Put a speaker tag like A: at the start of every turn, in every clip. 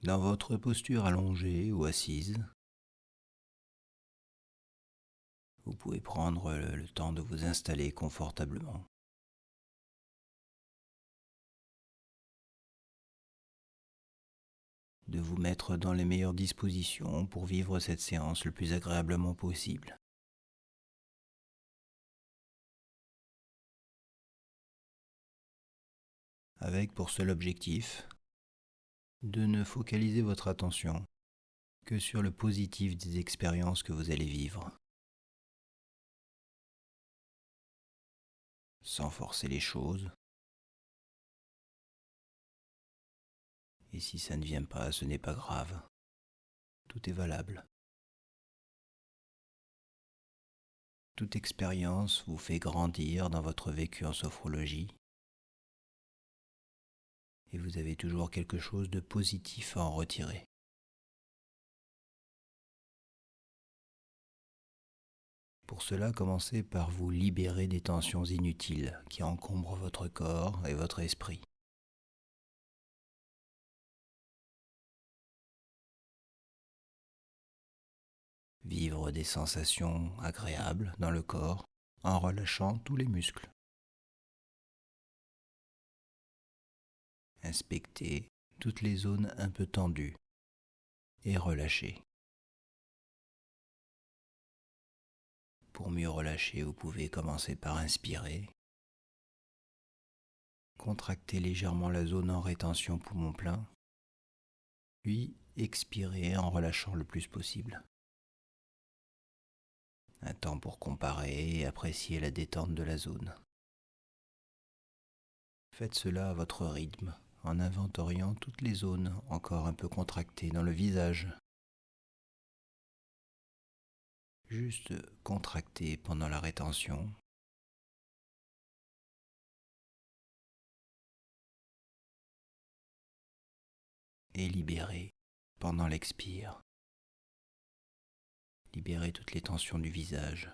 A: Dans votre posture allongée ou assise, vous pouvez prendre le temps de vous installer confortablement. De vous mettre dans les meilleures dispositions pour vivre cette séance le plus agréablement possible. Avec pour seul objectif de ne focaliser votre attention que sur le positif des expériences que vous allez vivre, sans forcer les choses. Et si ça ne vient pas, ce n'est pas grave. Tout est valable. Toute expérience vous fait grandir dans votre vécu en sophrologie et vous avez toujours quelque chose de positif à en retirer. Pour cela, commencez par vous libérer des tensions inutiles qui encombrent votre corps et votre esprit. Vivre des sensations agréables dans le corps en relâchant tous les muscles. Inspectez toutes les zones un peu tendues et relâchez. Pour mieux relâcher, vous pouvez commencer par inspirer. Contractez légèrement la zone en rétention poumon plein, puis expirez en relâchant le plus possible. Un temps pour comparer et apprécier la détente de la zone. Faites cela à votre rythme, en inventoriant toutes les zones encore un peu contractées dans le visage. Juste contractez pendant la rétention. Et libérez pendant l'expire. Libérez toutes les tensions du visage.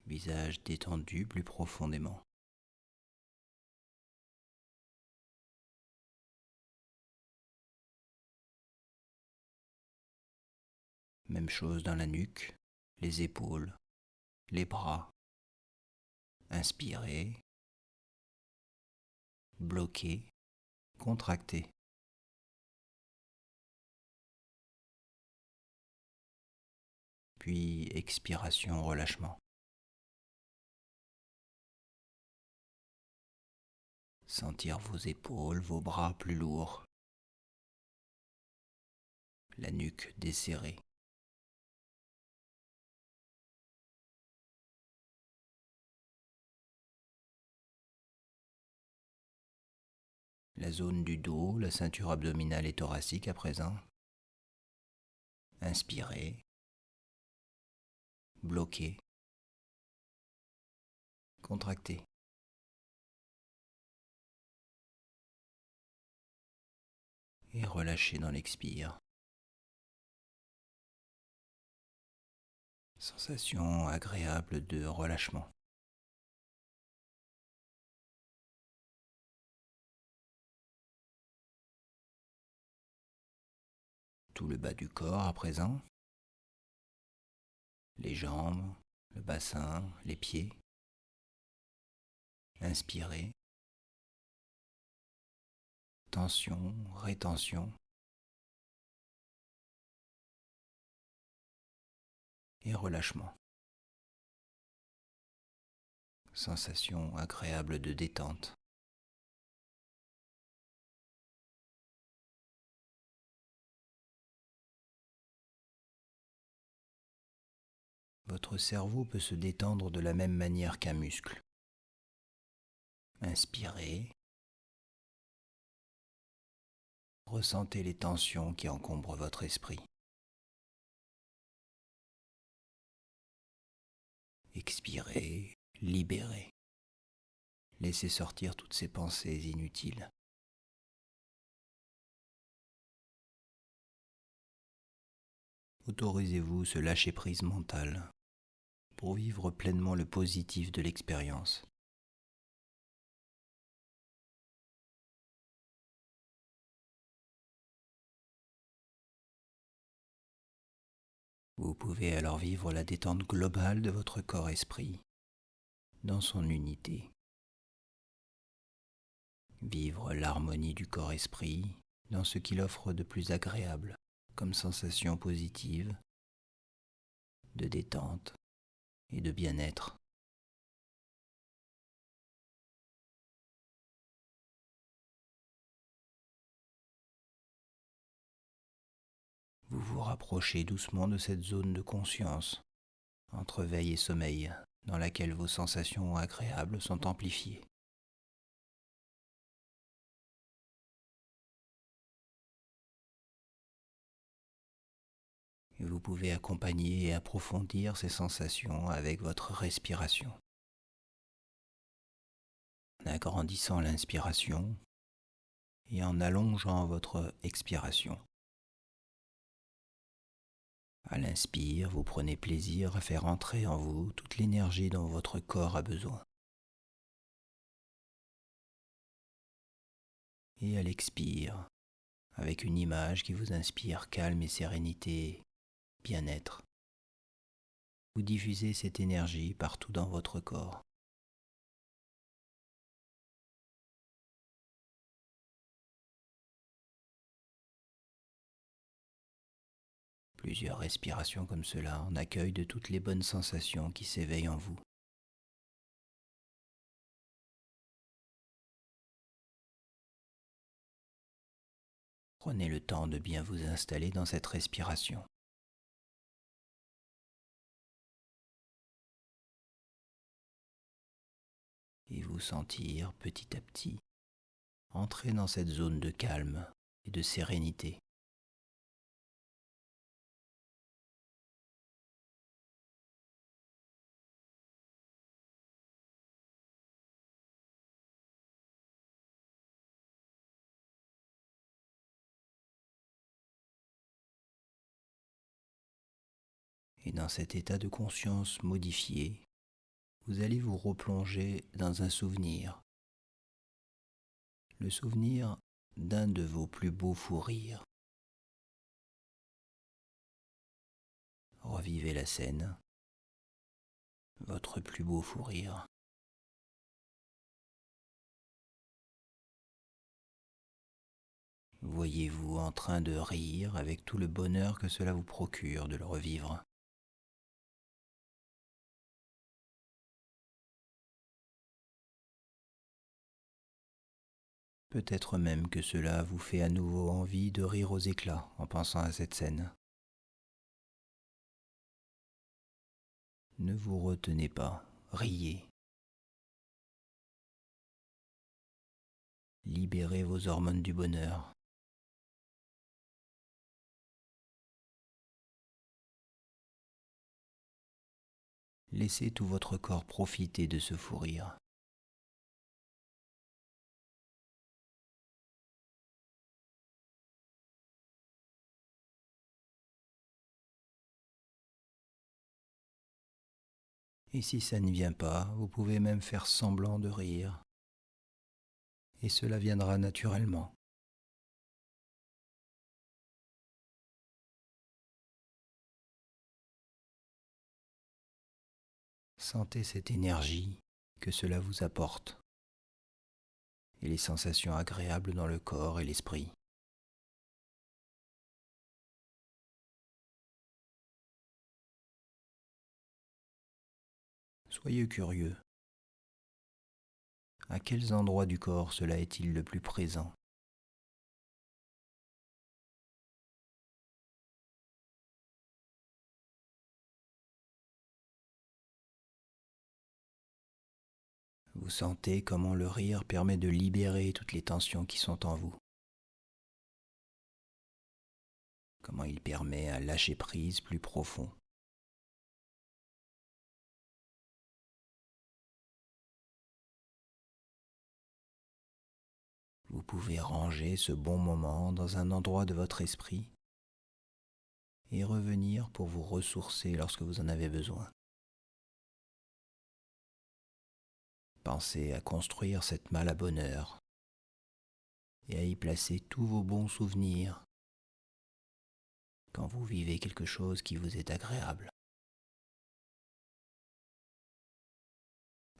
A: Visage détendu plus profondément. Même chose dans la nuque, les épaules, les bras. Inspirez, bloquez, contractez. Puis expiration, relâchement. Sentir vos épaules, vos bras plus lourds. La nuque desserrée. La zone du dos, la ceinture abdominale et thoracique à présent. Inspirez. Bloquez. Contractez. Et relâchez dans l'expire. Sensation agréable de relâchement. Tout le bas du corps à présent. Les jambes, le bassin, les pieds. Inspirez. Tension, rétention. Et relâchement. Sensation agréable de détente. Votre cerveau peut se détendre de la même manière qu'un muscle. Inspirez. Ressentez les tensions qui encombrent votre esprit. Expirez, libérez. Laissez sortir toutes ces pensées inutiles. Autorisez-vous ce lâcher-prise mental pour vivre pleinement le positif de l'expérience. pouvez alors vivre la détente globale de votre corps-esprit dans son unité. Vivre l'harmonie du corps-esprit dans ce qu'il offre de plus agréable comme sensation positive, de détente et de bien-être. Vous vous rapprochez doucement de cette zone de conscience, entre veille et sommeil, dans laquelle vos sensations agréables sont amplifiées. Et vous pouvez accompagner et approfondir ces sensations avec votre respiration. En agrandissant l'inspiration et en allongeant votre expiration. À l'inspire, vous prenez plaisir à faire entrer en vous toute l'énergie dont votre corps a besoin. Et à l'expire, avec une image qui vous inspire calme et sérénité, bien-être, vous diffusez cette énergie partout dans votre corps. Plusieurs respirations comme cela en accueil de toutes les bonnes sensations qui s'éveillent en vous. Prenez le temps de bien vous installer dans cette respiration. Et vous sentir petit à petit entrer dans cette zone de calme et de sérénité. Et dans cet état de conscience modifié, vous allez vous replonger dans un souvenir. Le souvenir d'un de vos plus beaux fous rires. Revivez la scène, votre plus beau fou rire. Voyez-vous en train de rire avec tout le bonheur que cela vous procure de le revivre. Peut-être même que cela vous fait à nouveau envie de rire aux éclats en pensant à cette scène. Ne vous retenez pas, riez. Libérez vos hormones du bonheur. Laissez tout votre corps profiter de ce fou rire. Et si ça ne vient pas, vous pouvez même faire semblant de rire. Et cela viendra naturellement. Sentez cette énergie que cela vous apporte et les sensations agréables dans le corps et l'esprit. Soyez curieux. À quels endroits du corps cela est-il le plus présent ? Vous sentez comment le rire permet de libérer toutes les tensions qui sont en vous. Comment il permet un lâcher-prise plus profond. Vous pouvez ranger ce bon moment dans un endroit de votre esprit et revenir pour vous ressourcer lorsque vous en avez besoin. Pensez à construire cette malle à bonheur et à y placer tous vos bons souvenirs, quand vous vivez quelque chose qui vous est agréable.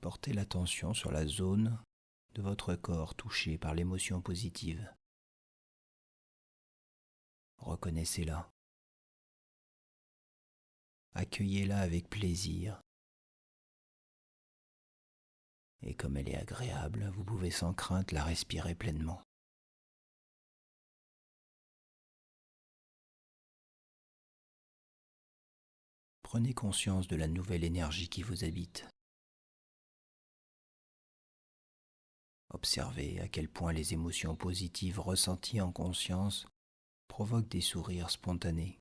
A: Portez l'attention sur la zone de votre corps touchée par l'émotion positive. Reconnaissez-la. Accueillez-la avec plaisir. Et comme elle est agréable, vous pouvez sans crainte la respirer pleinement. Prenez conscience de la nouvelle énergie qui vous habite. Observez à quel point les émotions positives ressenties en conscience provoquent des sourires spontanés.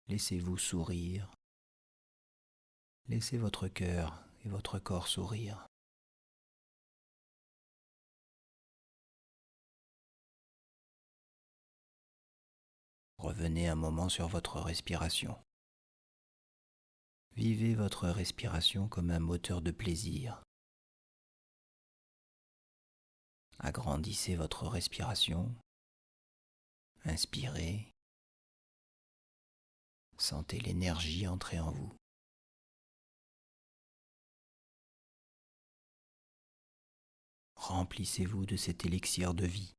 A: Laissez-vous sourire. Laissez votre cœur et votre corps sourire. Revenez un moment sur votre respiration. Vivez votre respiration comme un moteur de plaisir. Agrandissez votre respiration. Inspirez. Sentez l'énergie entrer en vous. Remplissez-vous de cet élixir de vie.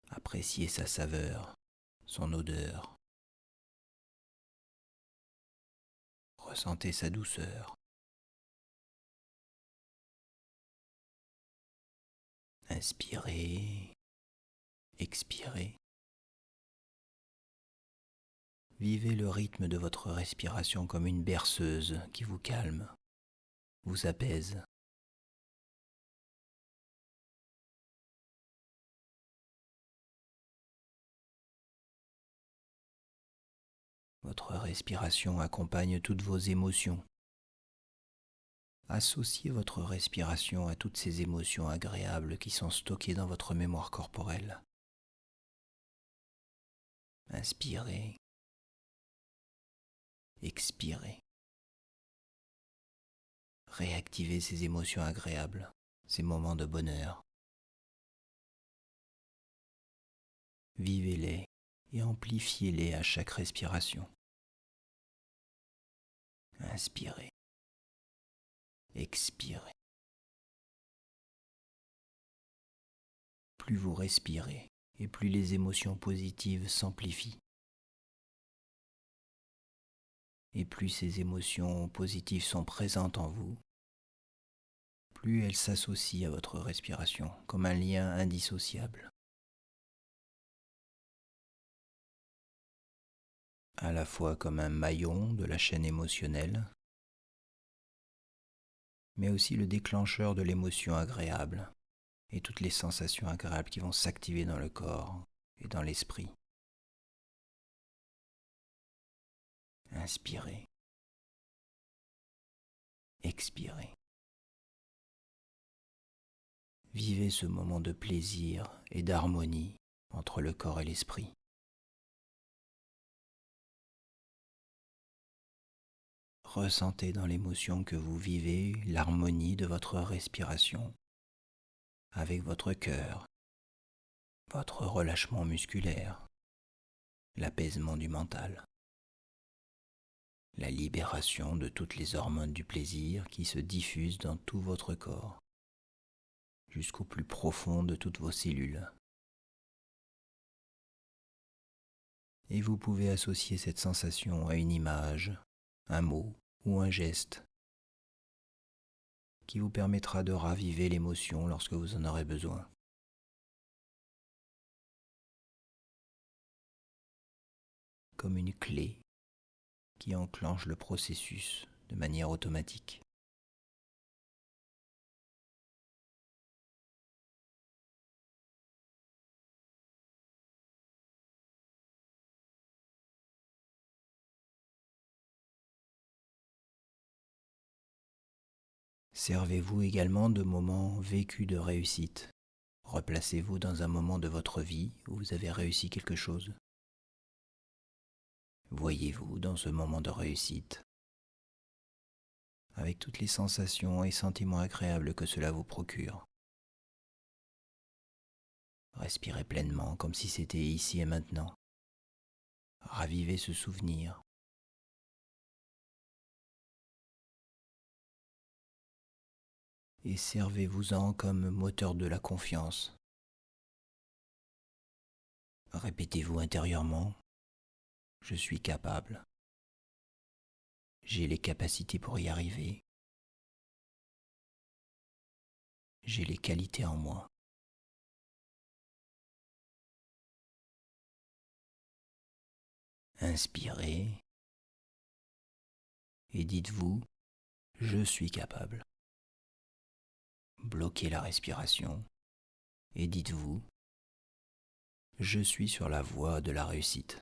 A: Appréciez sa saveur, son odeur. Ressentez sa douceur. Inspirez, expirez. Vivez le rythme de votre respiration comme une berceuse qui vous calme, vous apaise. Votre respiration accompagne toutes vos émotions. Associez votre respiration à toutes ces émotions agréables qui sont stockées dans votre mémoire corporelle. Inspirez, expirez. Réactivez ces émotions agréables, ces moments de bonheur. Vivez-les et amplifiez-les à chaque respiration. Inspirez, expirez. Plus vous respirez et plus les émotions positives s'amplifient. Et plus ces émotions positives sont présentes en vous, plus elles s'associent à votre respiration comme un lien indissociable. À la fois comme un maillon de la chaîne émotionnelle, mais aussi le déclencheur de l'émotion agréable et toutes les sensations agréables qui vont s'activer dans le corps et dans l'esprit. Inspirez, expirez. Vivez ce moment de plaisir et d'harmonie entre le corps et l'esprit. Ressentez dans l'émotion que vous vivez l'harmonie de votre respiration avec votre cœur, votre relâchement musculaire, l'apaisement du mental, la libération de toutes les hormones du plaisir qui se diffusent dans tout votre corps, jusqu'au plus profond de toutes vos cellules. Et vous pouvez associer cette sensation à une image, un mot ou un geste qui vous permettra de raviver l'émotion lorsque vous en aurez besoin. Comme une clé qui enclenche le processus de manière automatique. Servez-vous également de moments vécus de réussite. Replacez-vous dans un moment de votre vie où vous avez réussi quelque chose. Voyez-vous dans ce moment de réussite, avec toutes les sensations et sentiments agréables que cela vous procure. Respirez pleinement comme si c'était ici et maintenant. Ravivez ce souvenir. Et servez-vous-en comme moteur de la confiance. Répétez-vous intérieurement, je suis capable. J'ai les capacités pour y arriver. J'ai les qualités en moi. Inspirez et dites-vous, je suis capable. Bloquez la respiration et dites-vous, je suis sur la voie de la réussite.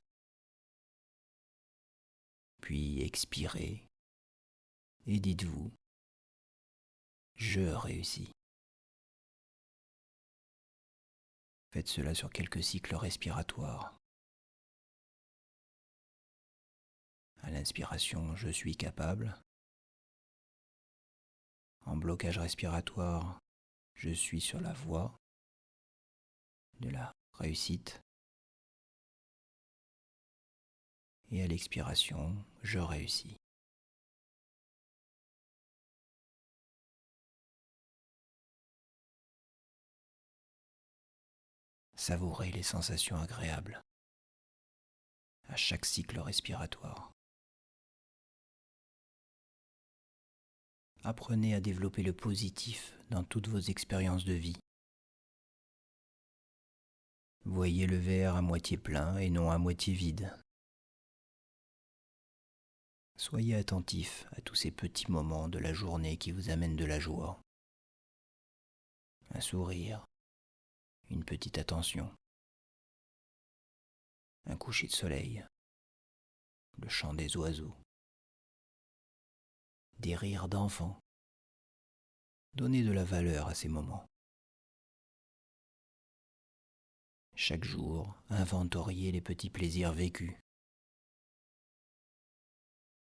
A: Puis expirez et dites-vous, je réussis. Faites cela sur quelques cycles respiratoires. À l'inspiration, je suis capable. En blocage respiratoire, je suis sur la voie de la réussite. Et à l'expiration, je réussis. Savourez les sensations agréables à chaque cycle respiratoire. Apprenez à développer le positif dans toutes vos expériences de vie. Voyez le verre à moitié plein et non à moitié vide. Soyez attentif à tous ces petits moments de la journée qui vous amènent de la joie. Un sourire, une petite attention, un coucher de soleil, le chant des oiseaux, des rires d'enfants. Donnez de la valeur à ces moments. Chaque jour, inventoriez les petits plaisirs vécus.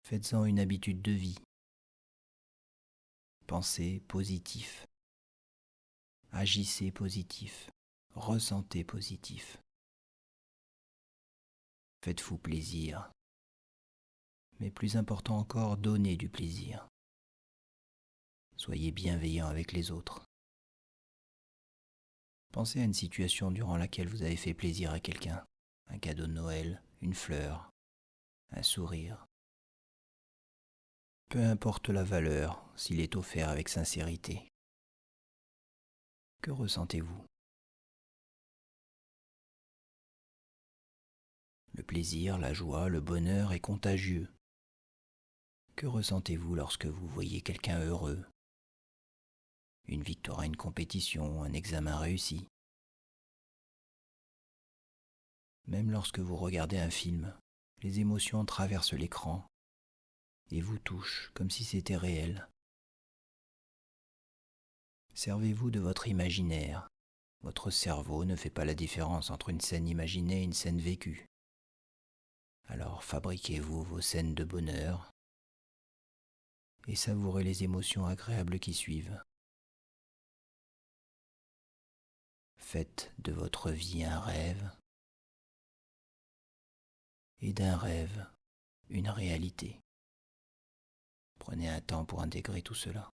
A: Faites-en une habitude de vie. Pensez positif. Agissez positif. Ressentez positif. Faites-vous plaisir. Mais plus important encore, donnez du plaisir. Soyez bienveillant avec les autres. Pensez à une situation durant laquelle vous avez fait plaisir à quelqu'un. Un cadeau de Noël, une fleur, un sourire. Peu importe la valeur, s'il est offert avec sincérité. Que ressentez-vous? Le plaisir, la joie, le bonheur est contagieux. Que ressentez-vous lorsque vous voyez quelqu'un heureux? Une victoire à une compétition, un examen réussi. Même lorsque vous regardez un film, les émotions traversent l'écran et vous touchent comme si c'était réel. Servez-vous de votre imaginaire. Votre cerveau ne fait pas la différence entre une scène imaginée et une scène vécue. Alors fabriquez-vous vos scènes de bonheur et savourez les émotions agréables qui suivent. Faites de votre vie un rêve et d'un rêve une réalité. Prenez un temps pour intégrer tout cela.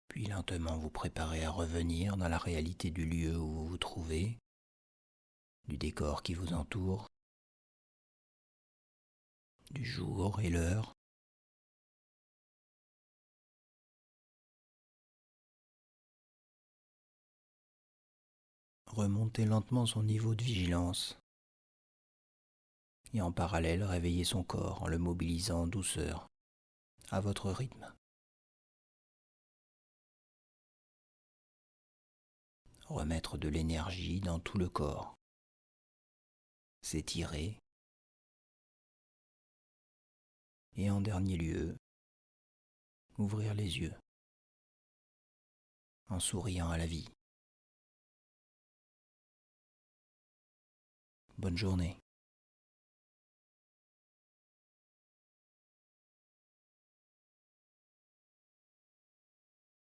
A: Puis lentement vous préparez à revenir dans la réalité du lieu où vous vous trouvez, du décor qui vous entoure, du jour et l'heure. Remontez lentement son niveau de vigilance et en parallèle réveillez son corps en le mobilisant en douceur, à votre rythme. Remettre de l'énergie dans tout le corps. s'étirer. Et en dernier lieu, ouvrir les yeux en souriant à la vie. Bonne journée.